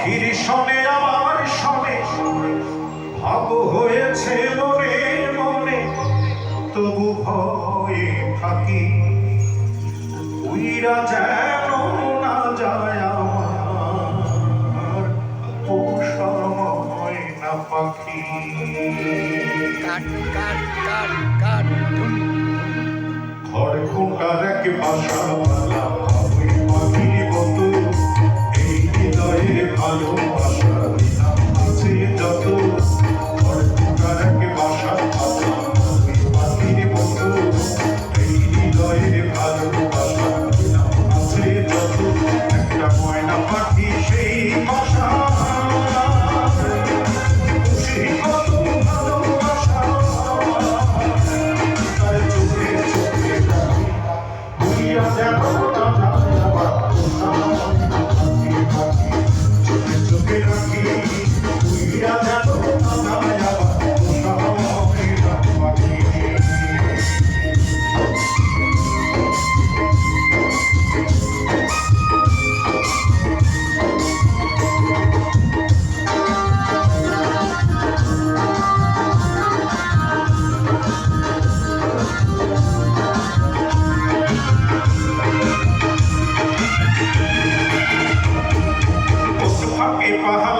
পাখির শনে আমার শনে ভাব হয়েছে মনে মনে, তবু ভয়ে থাকি উইরা যেন না যায় আমার পোষা ময়না পাখি। খড়কুটার এক বাসা বালা ওই পাখির মতো, এই হৃদয়ের ভালোবাসা দিলাম আছে যত। খড়কুটার এক বাসা বালা ওই পাখির মতো, এই হৃদয়ের ভালোবাসা দিলাম আছে যত। একটা ময়না পাখি সেই বাসা, সেই কত ভালোবাসা, তার চোখে চোখে যেন